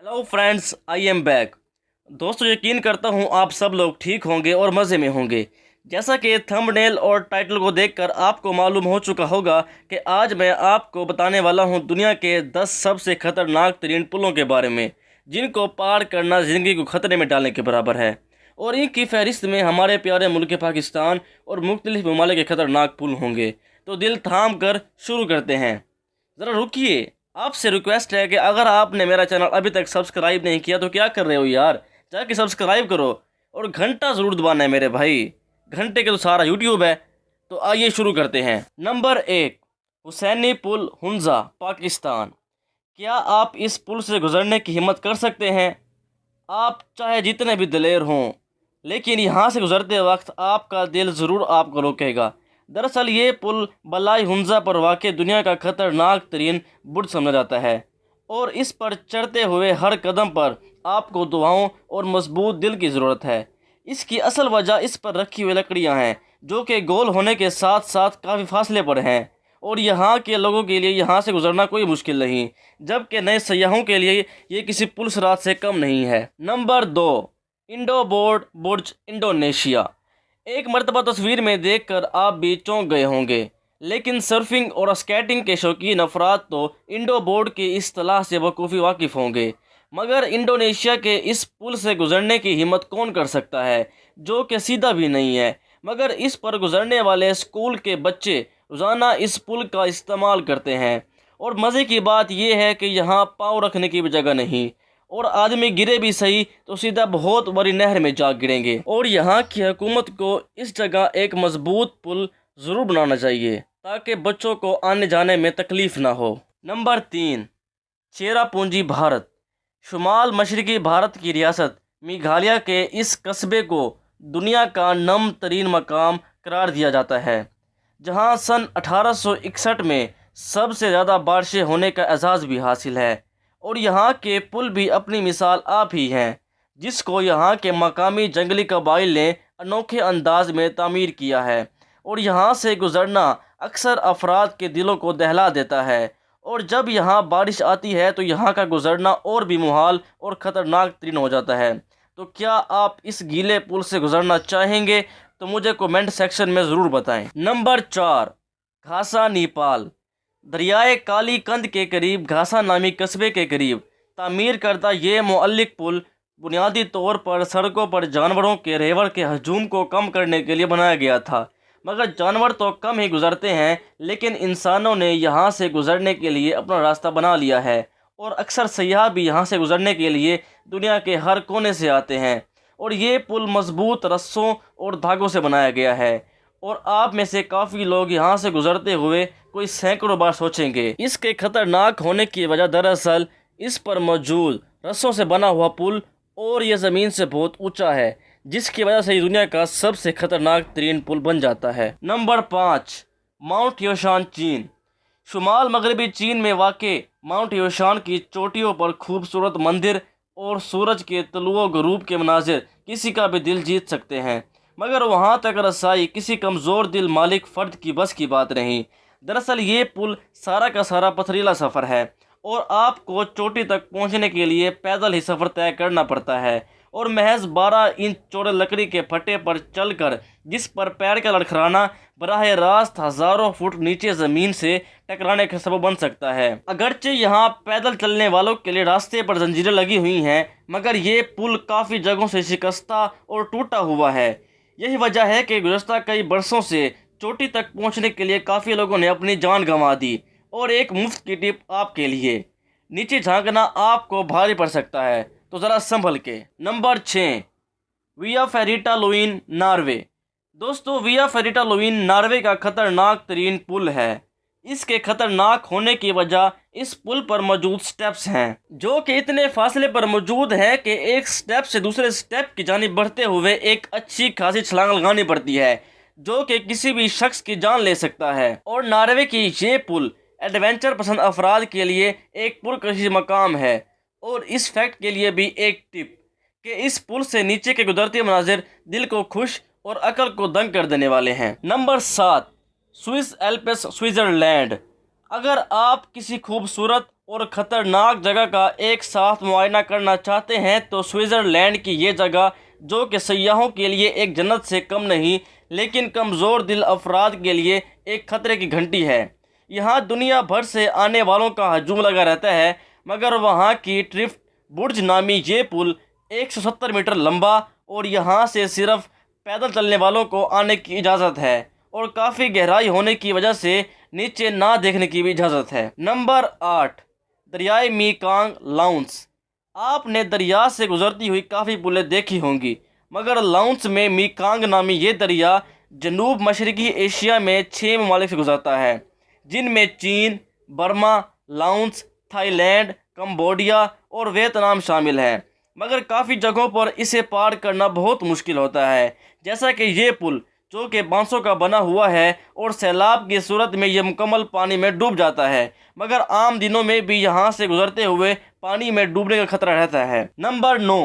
Hello friends, I am back. दोस्तों, यकीन करता हूँ आप सब लोग ठीक होंगे और मज़े में होंगे। जैसा कि थंबनेल और टाइटल को देखकर आपको मालूम हो चुका होगा कि आज मैं आपको बताने वाला हूँ दुनिया के 10 सबसे खतरनाक तरीन पुलों के बारे में, जिनको पार करना ज़िंदगी को ख़तरे में डालने के बराबर है। और इनकी फहरिस्त में हमारे प्यारे मुल्क पाकिस्तान और मुख्तलिफ ममालिक के ख़तरनाक पुल होंगे। तो दिल थाम कर शुरू करते हैं। ज़रा रुकिए, आपसे रिक्वेस्ट है कि अगर आपने मेरा चैनल अभी तक सब्सक्राइब नहीं किया तो क्या कर रहे हो यार, जाके सब्सक्राइब करो और घंटा ज़रूर दबाना है मेरे भाई। घंटे के तो सारा यूट्यूब है। तो आइए शुरू करते हैं। नंबर 1, हुसैनी पुल हुंजा, पाकिस्तान। क्या आप इस पुल से गुजरने की हिम्मत कर सकते हैं? आप चाहे जितने भी दिलेर हों, लेकिन यहाँ से गुजरते वक्त आपका दिल ज़रूर आपको रोकेगा। दरअसल ये पुल बलाई हुंजा पर वाक़ दुनिया का ख़तरनाक तरीन बुर्ज समझा जाता है, और इस पर चढ़ते हुए हर कदम पर आपको दुआओं और मजबूत दिल की ज़रूरत है। इसकी असल वजह इस पर रखी हुई लकड़ियाँ हैं, जो कि गोल होने के साथ साथ काफ़ी फासले पर हैं, और यहाँ के लोगों के लिए यहाँ से गुजरना कोई मुश्किल नहीं, जबकि नए सयाहों के लिए ये किसी पुलिस रात से कम नहीं है। नंबर 2, इंडोबोर्ड बुर्ज, इंडोनेशिया। एक मरतबा तस्वीर में देखकर आप भी चौंक गए होंगे, लेकिन सर्फिंग और स्केटिंग के शौकीन अफराद तो इंडोबोर्ड की इस्तिलाह से बखूबी वाकिफ़ होंगे। मगर इंडोनेशिया के इस पुल से गुजरने की हिम्मत कौन कर सकता है, जो कि सीधा भी नहीं है। मगर इस पर गुजरने वाले स्कूल के बच्चे रोज़ाना इस पुल का इस्तेमाल करते हैं, और मज़े की बात यह है कि यहाँ पाँव रखने की भी जगह नहीं, और आदमी गिरे भी सही तो सीधा बहुत बड़ी नहर में जा गिरेंगे। और यहाँ की हुकूमत को इस जगह एक मजबूत पुल ज़रूर बनाना चाहिए, ताकि बच्चों को आने जाने में तकलीफ़ ना हो। नंबर 3, चेरापूंजी, भारत। शुमाल मशरकी भारत की रियासत मेघालय के इस कस्बे को दुनिया का नम तरीन मकाम करार दिया जाता है, जहाँ सन 1861 में सबसे ज़्यादा बारिशें होने का एजाज़ भी हासिल है। और यहाँ के पुल भी अपनी मिसाल आप ही हैं, जिसको यहाँ के मकामी जंगली कबाइल ने अनोखे अंदाज में तामीर किया है। और यहाँ से गुज़रना अक्सर अफराद के दिलों को दहला देता है, और जब यहाँ बारिश आती है तो यहाँ का गुज़रना और भी मुहाल और ख़तरनाक तरीन हो जाता है। तो क्या आप इस गीले पुल से गुज़रना चाहेंगे? तो मुझे कमेंट सेक्शन में ज़रूर बताएं। नंबर 4, घासा, नेपाल। दरियाए काली कंद के करीब घासा नामी कस्बे के करीब तामीर करदा ये मुअल्लिक पुल बुनियादी तौर पर सड़कों पर जानवरों के रेवड़ के हजूम को कम करने के लिए बनाया गया था। मगर जानवर तो कम ही गुजरते हैं, लेकिन इंसानों ने यहाँ से गुजरने के लिए अपना रास्ता बना लिया है, और अक्सर सयाह भी यहाँ से गुजरने के लिए दुनिया के हर कोने से आते हैं। और ये पुल मजबूत रस्सों और धागों से बनाया गया है, और आप में से काफ़ी लोग यहाँ से गुजरते हुए कोई सैकड़ों बार सोचेंगे। इसके खतरनाक होने की वजह दरअसल इस पर मौजूद रस्सों से बना हुआ पुल और यह ज़मीन से बहुत ऊंचा है, जिसकी वजह से ये दुनिया का सबसे खतरनाक तरीन पुल बन जाता है। नंबर 5, माउंट योशान, चीन। शुमाल मगरबी चीन में वाक़ माउंट योशान की चोटियों पर खूबसूरत मंदिर और सूरज के तलुओ गरूब के मनाजिर किसी का भी दिल जीत सकते हैं, मगर वहाँ तक रसाई किसी कमज़ोर दिल मालिक फ़र्द की बस की बात नहीं। दरअसल ये पुल सारा का सारा पथरीला सफ़र है, और आपको चोटी तक पहुँचने के लिए पैदल ही सफ़र तय करना पड़ता है, और महज 12 इंच चौड़े लकड़ी के फट्टे पर चलकर, जिस पर पैर का लड़खड़ाना बराह रास्त हज़ारों फुट नीचे ज़मीन से टकराने का सबब बन सकता है। अगरचे यहाँ पैदल चलने वालों के लिए रास्ते पर जंजीरें लगी हुई हैं, मगर ये पुल काफ़ी जगहों से शिकस्ता और टूटा हुआ है। यही वजह है कि गुज़श्ता कई बरसों से चोटी तक पहुँचने के लिए काफ़ी लोगों ने अपनी जान गंवा दी। और एक मुफ्त की टिप आपके लिए, नीचे झांकना आपको भारी पड़ सकता है, तो ज़रा संभल के। नंबर 6, विया फेरिटा लुइन, नॉर्वे। दोस्तों, विया फेरिटा लुइन नॉर्वे का ख़तरनाक तरीन पुल है। इसके ख़तरनाक होने की वजह इस पुल पर मौजूद स्टेप्स हैं, जो कि इतने फासले पर मौजूद हैं कि एक स्टेप से दूसरे स्टेप की जानिब बढ़ते हुए एक अच्छी खासी छलांग लगानी पड़ती है, जो कि किसी भी शख्स की जान ले सकता है। और नॉर्वे की ये पुल एडवेंचर पसंद अफराद के लिए एक पुरकशिश मकाम है। और इस फैक्ट के लिए भी एक टिप कि इस पुल से नीचे के गुजरते मनाजिर दिल को खुश और अकल को दंग कर देने वाले हैं। Number 7, Swiss Alps, Switzerland. اگر آپ کسی خوبصورت اور خطرناک جگہ کا ایک ساتھ معائنہ کرنا چاہتے ہیں تو سوئٹزرلینڈ کی یہ جگہ، جو کہ سیاحوں کے لیے ایک جنت سے کم نہیں لیکن کمزور دل افراد کے لیے ایک خطرے کی گھنٹی ہے۔ یہاں دنیا بھر سے آنے والوں کا ہجوم لگا رہتا ہے، مگر وہاں کی ٹرفٹ برج نامی یہ پل 170 میٹر لمبا اور یہاں سے صرف پیدل چلنے والوں کو آنے کی اجازت ہے، اور کافی گہرائی ہونے کی وجہ سے نیچے نہ دیکھنے کی بھی اجازت ہے۔ نمبر 8، دریائے میکانگ لاؤنس۔ آپ نے دریا سے گزرتی ہوئی کافی پلیں دیکھی ہوں گی، مگر لاؤنس میں میکانگ نامی یہ دریا جنوب مشرقی ایشیا میں 6 ممالک سے گزرتا ہے، جن میں چین، برما، لاؤنس، تھائی لینڈ، کمبوڈیا اور ویتنام شامل ہیں۔ مگر کافی جگہوں پر اسے پار کرنا بہت مشکل ہوتا ہے، جیسا کہ یہ پل جو کہ بانسوں کا بنا ہوا ہے اور سیلاب کی صورت میں یہ مکمل پانی میں ڈوب جاتا ہے، مگر عام دنوں میں بھی یہاں سے گزرتے ہوئے پانی میں ڈوبنے کا خطرہ رہتا ہے۔ نمبر 9،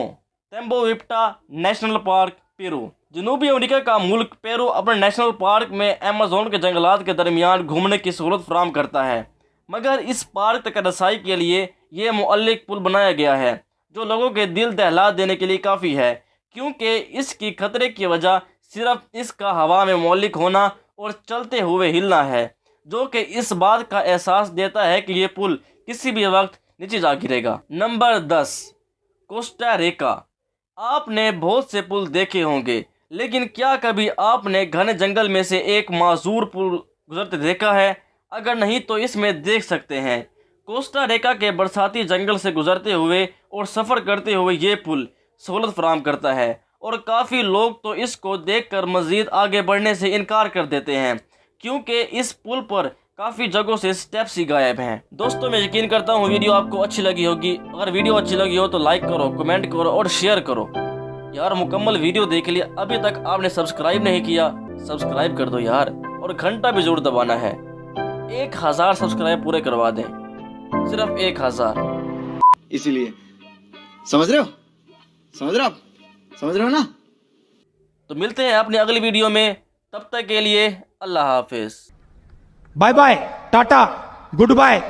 تیمبووپٹا نیشنل پارک، پیرو۔ جنوبی امریکہ کا ملک پیرو اپنے نیشنل پارک میں ایمیزون کے جنگلات کے درمیان گھومنے کی سہولت فراہم کرتا ہے، مگر اس پارک تک رسائی کے لیے یہ معلق پل بنایا گیا ہے جو لوگوں کے دل دہلا دینے کے لیے کافی ہے، کیونکہ اس کی خطرے کی وجہ صرف اس کا ہوا میں معلق ہونا اور چلتے ہوئے ہلنا ہے، جو کہ اس بات کا احساس دیتا ہے کہ یہ پل کسی بھی وقت نیچے جا گرے گا۔ نمبر 10، کوسٹا ریکا۔ آپ نے بہت سے پل دیکھے ہوں گے، لیکن کیا کبھی آپ نے گھنے جنگل میں سے ایک معذور پل گزرتے دیکھا ہے؟ اگر نہیں تو اس میں دیکھ سکتے ہیں۔ کوسٹا ریکا کے برساتی جنگل سے گزرتے ہوئے اور سفر کرتے ہوئے یہ پل سہولت فراہم کرتا ہے، اور کافی لوگ تو اس کو دیکھ کر مزید آگے بڑھنے سے انکار کر دیتے ہیں، کیونکہ اس پل پر کافی جگہوں سے سٹیپس ہی غائب ہیں۔ دوستوں، میں یقین کرتا ہوں ویڈیو آپ کو اچھی لگی ہوگی۔ اگر ویڈیو اچھی لگی ہو تو لائک کرو، کمنٹ کرو اور شیئر کرو۔ یار مکمل ویڈیو دیکھ لیا، ابھی تک آپ نے سبسکرائب نہیں کیا، سبسکرائب کر دو یار، اور گھنٹہ بھی ضرور دبانا ہے۔ 1000 سبسکرائب پورے کروا دیں، صرف 1000۔ اسی لیے سمجھ رہے ہو نا؟ تو ملتے ہیں اپنی اگلی ویڈیو میں، تب تک کے لیے اللہ حافظ۔ Bye bye, tata, good bye.